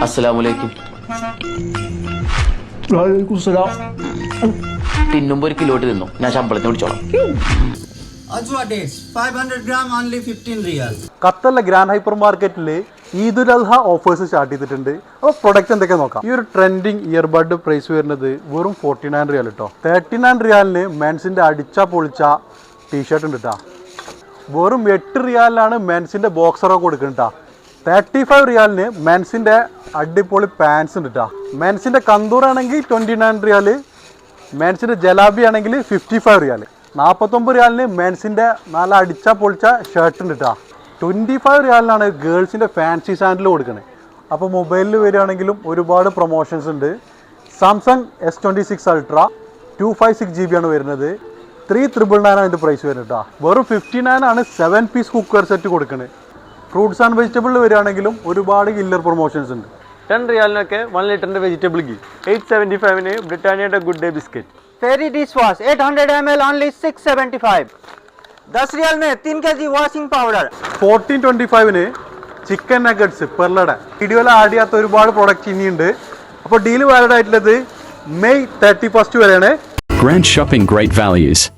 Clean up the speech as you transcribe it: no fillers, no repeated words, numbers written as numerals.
അസ്സലാമലൈക്കും. തിന്നുമ്പോ ഒരു കിലോട്ട് തിന്നു, ഞാൻ ശമ്പളത്തിന് പിടിച്ചോളാം. Ajwa dates 500 gram only 15 riyal. ഖത്തറിലെ ഗ്രാൻഡ് ഹൈപ്പർ മാർക്കറ്റിൽ ഈദുൽ അൽഹ ഓഫേഴ്സ് സ്റ്റാർട്ട് ചെയ്തിട്ടുണ്ട്. അപ്പോൾ പ്രൊഡക്റ്റ് എന്തൊക്കെ നോക്കാം. ഈ ഒരു ട്രെൻഡിങ് ഇയർബഡ് പ്രൈസ് വരുന്നത് വെറും 49 റിയാൽ കേട്ടോ. 39 റിയാലിന് മെൻസിന്റെ അടിച്ച പൊളിച്ച ടീഷർട്ട് ഉണ്ട് കേട്ടോ. വെറും 8 റിയാലിനാണ് മെൻസിന്റെ ബോക്സറൊക്കെ കൊടുക്കുന്നത് കേട്ടോ. 35 റിയാലിന് മെൻസിന്റെ അടിപൊളി പാൻസ് ഉണ്ട് കേട്ടോ. മെൻസിന്റെ കന്തൂർ ആണെങ്കിൽ 29 റിയാല്, മെൻസിന്റെ ജലാബി ആണെങ്കിൽ 55 റിയാല്. 49 റിയാലിന് മെൻസിന്റെ നല്ല അടിച്ച പൊളിച്ച ഷർട്ട് ഉണ്ട് കേട്ടോ. 25 റിയാലിനാണ് ഗേൾസിന്റെ ഫാൻസി സാൻഡിൽ കൊടുക്കുന്നത്. അപ്പോൾ മൊബൈലിൽ വരികയാണെങ്കിലും ഒരുപാട് പ്രൊമോഷൻസ് ഉണ്ട്. സാംസങ് S26 അൾട്ര 256 GB ആണ് വരുന്നത്. 399 ആണ് ഇതിൻ്റെ പ്രൈസ് വരുന്നത് കേട്ടോ. വെറും 59 ആണ് 7 പീസ് കുക്കർ സെറ്റ് കൊടുക്കുന്നത്. ഫ്രൂട്ട്സ് ആൻഡ് വെജിറ്റബിളിൽ വരികയാണെങ്കിലും ഒരുപാട് കില്ലർ പ്രൊമോഷൻസ് ഉണ്ട്. 10 റിയാലിനൊക്കെ 1 ലിറ്ററിൻ്റെ വെജിറ്റബിൾ ഗീ. 875 ബ്രിട്ടാനിയയുടെ good day biscuit. Fairy dishwash 800 ml only 675. 10 riyal में 3 kg washing powder. 1425 chicken nuggets പെർലയുടെ വീഡിയോയിൽ ആഡ് ചെയ്യാത്ത ഒരുപാട് പ്രോഡക്റ്റ് ഇനിയുണ്ട്. അപ്പോൾ ഡീൽ വാലിഡ് ആയിട്ടുള്ളത് May 31 വരെയാണ്. Grand shopping, great values.